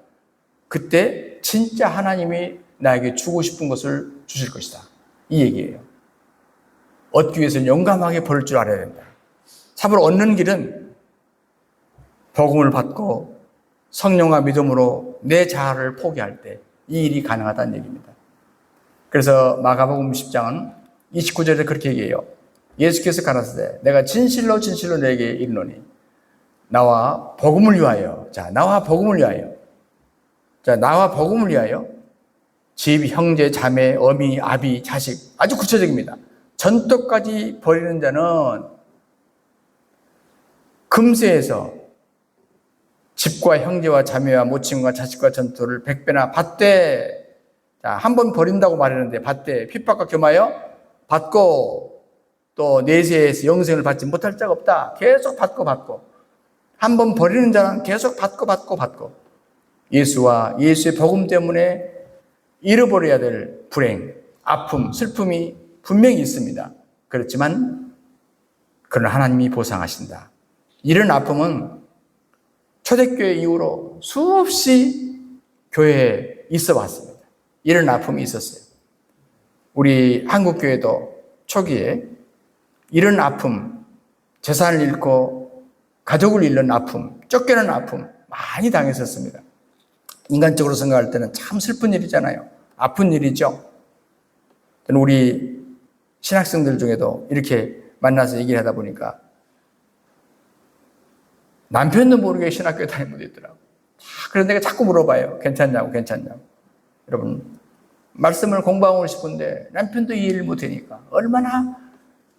그때 진짜 하나님이 나에게 주고 싶은 것을 주실 것이다. 이 얘기예요. 얻기 위해서는 용감하게 벌을 줄 알아야 된다. 참으로 얻는 길은 복음을 받고 성령과 믿음으로 내 자아를 포기할 때 이 일이 가능하다는 얘기입니다. 그래서 마가복음 10장은 29절에 그렇게 얘기해요. 예수께서 가라사대 내가 진실로 진실로 너에게 이르노니 나와 복음을 위하여 나와 복음을 위하여 집, 형제, 자매, 어미, 아비, 자식 아주 구체적입니다. 전토까지 버리는 자는 금세에서 집과 형제와 자매와 모친과 자식과 전토를 100배나 받되 한 번 버린다고 말했는데 받되 핍박과 겸하여 받고 또 내세에서 영생을 받지 못할 자가 없다. 계속 받고 한 번 버리는 자는 계속 받고 예수와 예수의 복음 때문에 잃어버려야 될 불행, 아픔, 슬픔이 분명히 있습니다. 그렇지만 그러나 하나님이 보상하신다. 이런 아픔은 초대교회 이후로 수없이 교회에 있어 왔습니다. 이런 아픔이 있었어요. 우리 한국교회도 초기에 이런 아픔, 재산을 잃고 가족을 잃는 아픔, 쫓겨난 아픔 많이 당했었습니다. 인간적으로 생각할 때는 참 슬픈 일이잖아요. 아픈 일이죠. 우리 신학생들 중에도 이렇게 만나서 얘기를 하다 보니까 남편도 모르게 신학교에 다니는 분도 있더라고요. 그래서 내가 자꾸 물어봐요. 괜찮냐고. 여러분, 말씀을 공부하고 싶은데 남편도 이해를 못하니까 얼마나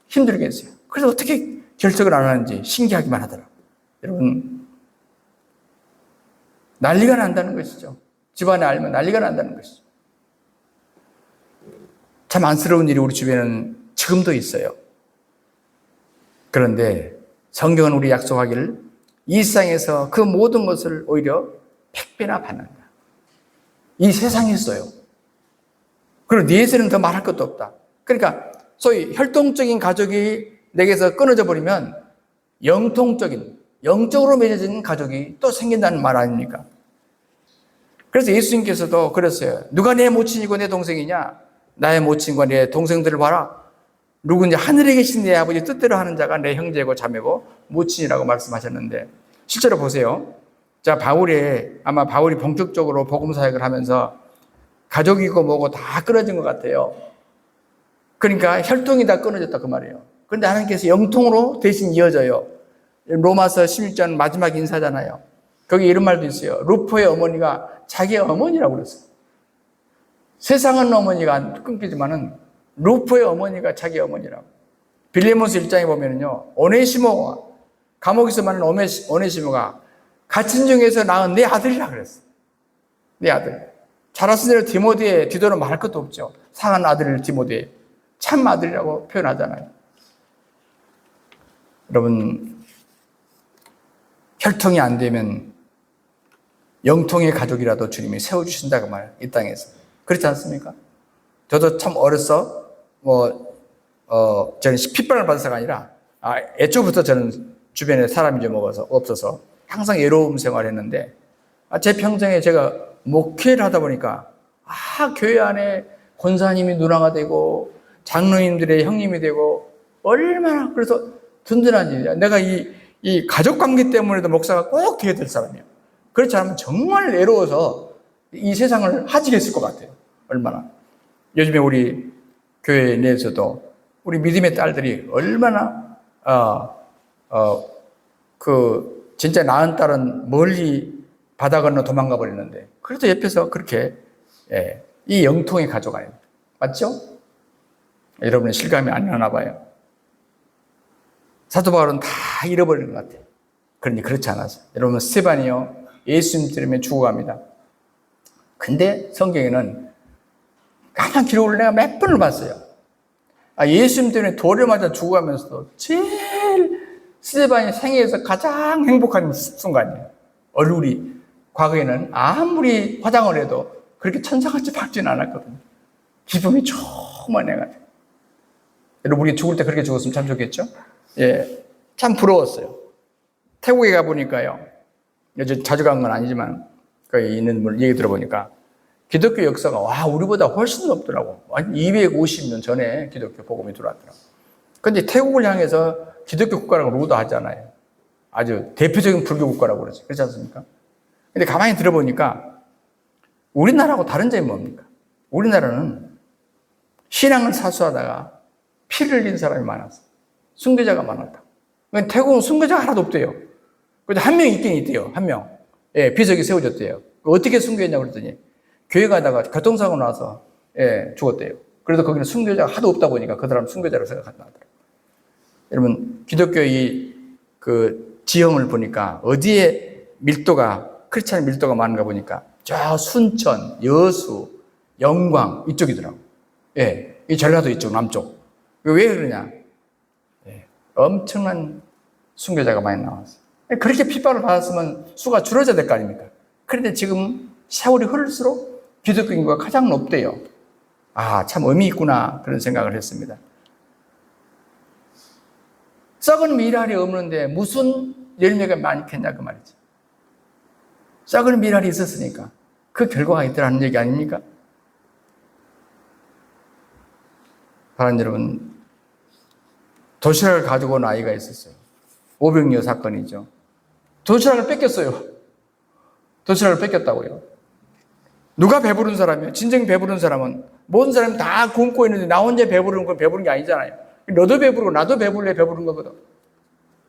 힘들겠어요. 그래서 어떻게 결석을 안 하는지 신기하기만 하더라고요. 여러분, 난리가 난다는 것이죠. 집안에 알면 난리가 난다는 것이죠. 참 안쓰러운 일이 우리 주변에는 지금도 있어요. 그런데 성경은 우리 약속하기를 이 세상에서 그 모든 것을 오히려 100배나 받는다. 이 세상에 있어요. 그리고 네에서는 더 말할 것도 없다. 그러니까 소위 혈통적인 가족이 내게서 끊어져 버리면 영적으로 맺어진 가족이 또 생긴다는 말 아닙니까? 그래서 예수님께서도 그랬어요. 누가 내 모친이고 내 동생이냐? 나의 모친과 내 동생들을 봐라. 누구냐? 하늘에 계신 내 아버지 뜻대로 하는 자가 내 형제고 자매고 모친이라고 말씀하셨는데 실제로 보세요. 자, 아마 바울이 본격적으로 복음 사역을 하면서 가족이고 뭐고 다 끊어진 것 같아요. 그러니까 혈통이 다 끊어졌다 그 말이에요. 그런데 하나님께서 영통으로 대신 이어져요. 로마서 16장 마지막 인사잖아요. 거기 이런 말도 있어요. 루포의 어머니가 자기의 어머니라고 그랬어요. 세상은 어머니가 끊기지만은 루포의 어머니가 자기 어머니라고. 빌레몬스 1장에 보면은요, 오네시모가, 감옥에서 만난 오네시모가 갇힌 중에서 낳은 내 아들이라 그랬어. 내 아들. 자랐은 대로 디모데의 뒤도는 말할 것도 없죠. 상한 아들을 디모데 참 아들이라고 표현하잖아요. 여러분, 혈통이 안 되면 영통의 가족이라도 주님이 세워주신다고 말, 이 땅에서. 그렇지 않습니까? 저도 참 어려서 저는 핍박을 받아서가 아니라 애초부터 저는 주변에 사람이 좀 없어서 항상 외로움 생활을 했는데 제 평생에 제가 목회를 하다 보니까 교회 안에 권사님이 누나가 되고 장로님들의 형님이 되고 얼마나 그래서 든든한지 내가 이 가족관계 때문에도 목사가 꼭 되어야 될 사람이에요. 그렇지 않으면 정말 외로워서 이 세상을 하지겠을 것 같아요. 얼마나. 요즘에 우리 교회 내에서도 우리 믿음의 딸들이 얼마나 진짜 낳은 딸은 멀리 바다 건너 도망가 버리는데 그래도 옆에서 그렇게 이 영통의 가족 아닙니까? 맞죠? 여러분의 실감이 안 나나 봐요. 사도 바울은 다 잃어버리는 것 같아요. 그러니 그렇지 않았어요. 여러분 스테반이요 예수님 때문에 죽어갑니다. 근데 성경에는 가만 기록을 내가 몇 번을 봤어요. 예수님 때문에 돌을 맞아 죽어가면서도 제일 스테반이 생애에서 가장 행복한 순간이에요. 얼굴이 과거에는 아무리 화장을 해도 그렇게 천사같이 밝지는 않았거든요. 기쁨이 충만해가지고. 여러분, 우리 죽을 때 그렇게 죽었으면 참 좋겠죠? 예, 참 부러웠어요. 태국에 가보니까요. 요즘 자주 간 건 아니지만, 거기 있는 분 얘기 들어보니까, 기독교 역사가, 와, 우리보다 훨씬 높더라고. 250년 전에 기독교 복음이 들어왔더라고. 근데 태국을 향해서 기독교 국가라고 로드하잖아요. 아주 대표적인 불교 국가라고 그러죠. 그렇지 않습니까? 근데 가만히 들어보니까, 우리나라하고 다른 점이 뭡니까? 우리나라는 신앙을 사수하다가 피를 흘린 사람이 많았어. 순교자가 많았다. 태국은 순교자가 하나도 없대요. 근데 한 명 있긴 있대요. 한 명. 예, 비석이 세워졌대요. 어떻게 순교했냐고 그랬더니 교회 가다가 교통사고 나서 예, 죽었대요. 그래서 거기는 순교자가 하도 없다 보니까 그 사람 순교자로 생각한다 하더라고요. 여러분, 기독교의 그 지형을 보니까 어디에 밀도가, 크리스찬의 밀도가 많은가 보니까 저 순천, 여수, 영광 이쪽이더라고요. 예, 이 전라도 이쪽, 남쪽. 왜 그러냐? 예, 엄청난 순교자가 많이 나왔어요. 그렇게 핍박을 받았으면 수가 줄어져야 될 거 아닙니까? 그런데 지금 세월이 흐를수록 기독교 인구가 가장 높대요. 아, 참 의미 있구나 그런 생각을 했습니다. 썩은 미랄이 없는데 무슨 열매가 많겠냐 그 말이지. 썩은 미랄이 있었으니까 그 결과가 있더라는 얘기 아닙니까? 사랑하는 여러분, 도시락을 가지고 온 아이가 있었어요. 오병이어 사건이죠. 도시락을 뺏겼어요. 도시락을 뺏겼다고요. 누가 배부른 사람이에요? 진정 배부른 사람은 모든 사람이 다 굶고 있는데 나 혼자 배부른 건 배부른 게 아니잖아요. 너도 배부르고 나도 배불러야 배부른 거거든.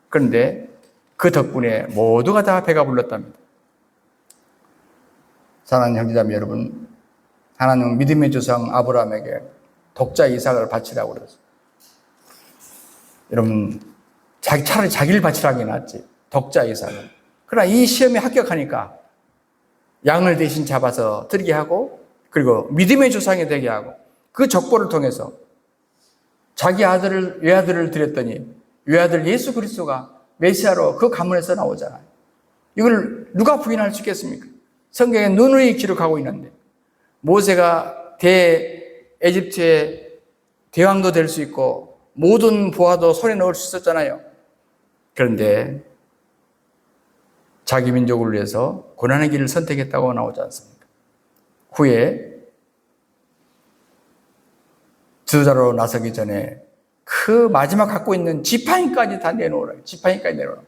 그런데 그 덕분에 모두가 다 배가 불렀답니다. 사랑하는 형제자매 여러분, 하나님은 믿음의 조상 아브라함에게 독자 이삭을 바치라고 그랬어요. 여러분, 차라리 자기를 바치라는 게 낫지. 독자 이삭을. 그러나 이 시험에 합격하니까 양을 대신 잡아서 드리게 하고, 그리고 믿음의 조상이 되게 하고, 그 족보를 통해서 자기 아들을, 외아들을 드렸더니 외아들 예수 그리스도가 메시아로 그 가문에서 나오잖아요. 이걸 누가 부인할 수 있겠습니까? 성경에 누누이 기록하고 있는데 모세가 에집트의 대왕도 될 수 있고 모든 부하도 손에 넣을 수 있었잖아요. 그런데 자기 민족을 위해서 고난의 길을 선택했다고 나오지 않습니까? 후에 지도자로 나서기 전에 그 마지막 갖고 있는 지팡이까지 다 내놓으라. 지팡이까지 내놓으라.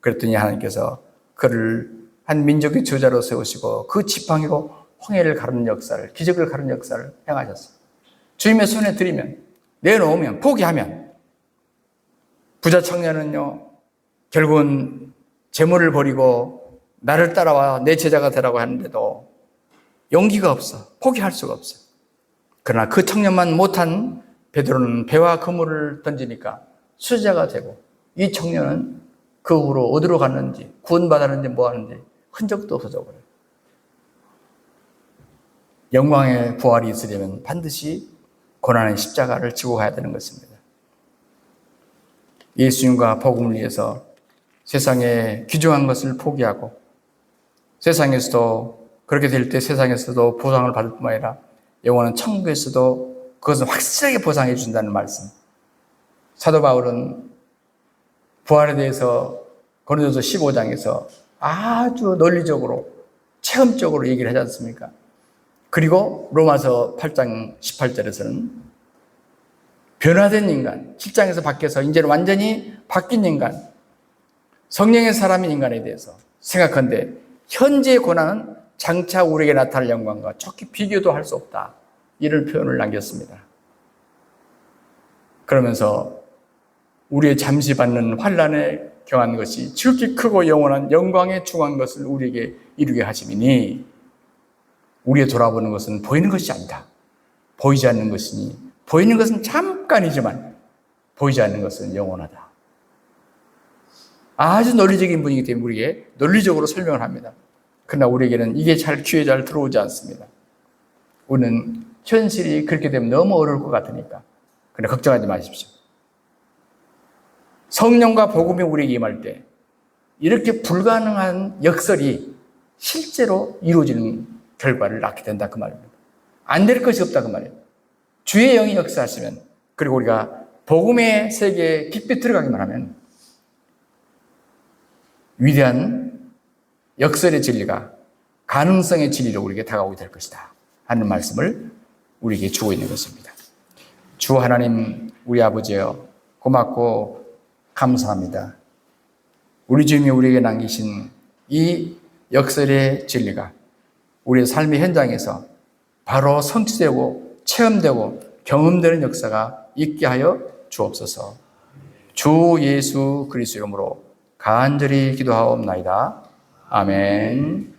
그랬더니 하나님께서 그를 한 민족의 지도자로 세우시고 그 지팡이로 홍해를 가르는 역사를, 기적을 가르는 역사를 행하셨어요. 주님의 손에 드리면, 내놓으면, 포기하면 부자 청년은요, 결국은 재물을 버리고 나를 따라와 내 제자가 되라고 하는데도 용기가 없어. 포기할 수가 없어요. 그러나 그 청년만 못한 베드로는 배와 그물을 던지니까 수제자가 되고 이 청년은 그 후로 어디로 갔는지 구원받았는지 뭐 하는지 흔적도 없어져 버려요. 영광의 부활이 있으려면 반드시 고난의 십자가를 지고 가야 되는 것입니다. 예수님과 복음을 위해서 세상에 귀중한 것을 포기하고 세상에서도 그렇게 될 때 세상에서도 보상을 받을 뿐만 아니라 영원한 천국에서도 그것을 확실하게 보상해 준다는 말씀. 사도 바울은 부활에 대해서 고린도서 15장에서 아주 논리적으로 체험적으로 얘기를 하지 않습니까? 그리고 로마서 8장 18절에서는 변화된 인간, 7장에서 밖에서 이제는 완전히 바뀐 인간, 성령의 사람인 인간에 대해서 생각한데 현재의 고난은 장차 우리에게 나타날 영광과 좋게 비교도 할 수 없다. 이런 표현을 남겼습니다. 그러면서 우리의 잠시 받는 환난에 경한 것이 지극히 크고 영원한 영광에 중한 것을 우리에게 이루게 하심이니 우리의 돌아보는 것은 보이는 것이 아니다. 보이지 않는 것이니 보이는 것은 잠깐이지만 보이지 않는 것은 영원하다. 아주 논리적인 분이기 때문에 우리에게 논리적으로 설명을 합니다. 그러나 우리에게는 이게 귀에 잘 들어오지 않습니다. 우리는 현실이 그렇게 되면 너무 어려울 것 같으니까. 그러나 걱정하지 마십시오. 성령과 복음이 우리에게 임할 때 이렇게 불가능한 역설이 실제로 이루어지는 결과를 낳게 된다 그 말입니다. 안 될 것이 없다 그 말이에요. 주의 영이 역사하시면 그리고 우리가 복음의 세계에 깊이 들어가기만 하면 위대한 역설의 진리가 가능성의 진리로 우리에게 다가오게 될 것이다 하는 말씀을 우리에게 주고 있는 것입니다. 주 하나님, 우리 아버지여, 고맙고 감사합니다. 우리 주님이 우리에게 남기신 이 역설의 진리가 우리의 삶의 현장에서 바로 성취되고 체험되고 경험되는 역사가 있게 하여 주옵소서. 주 예수 그리스도 이름으로 간절히 기도하옵나이다. 아멘.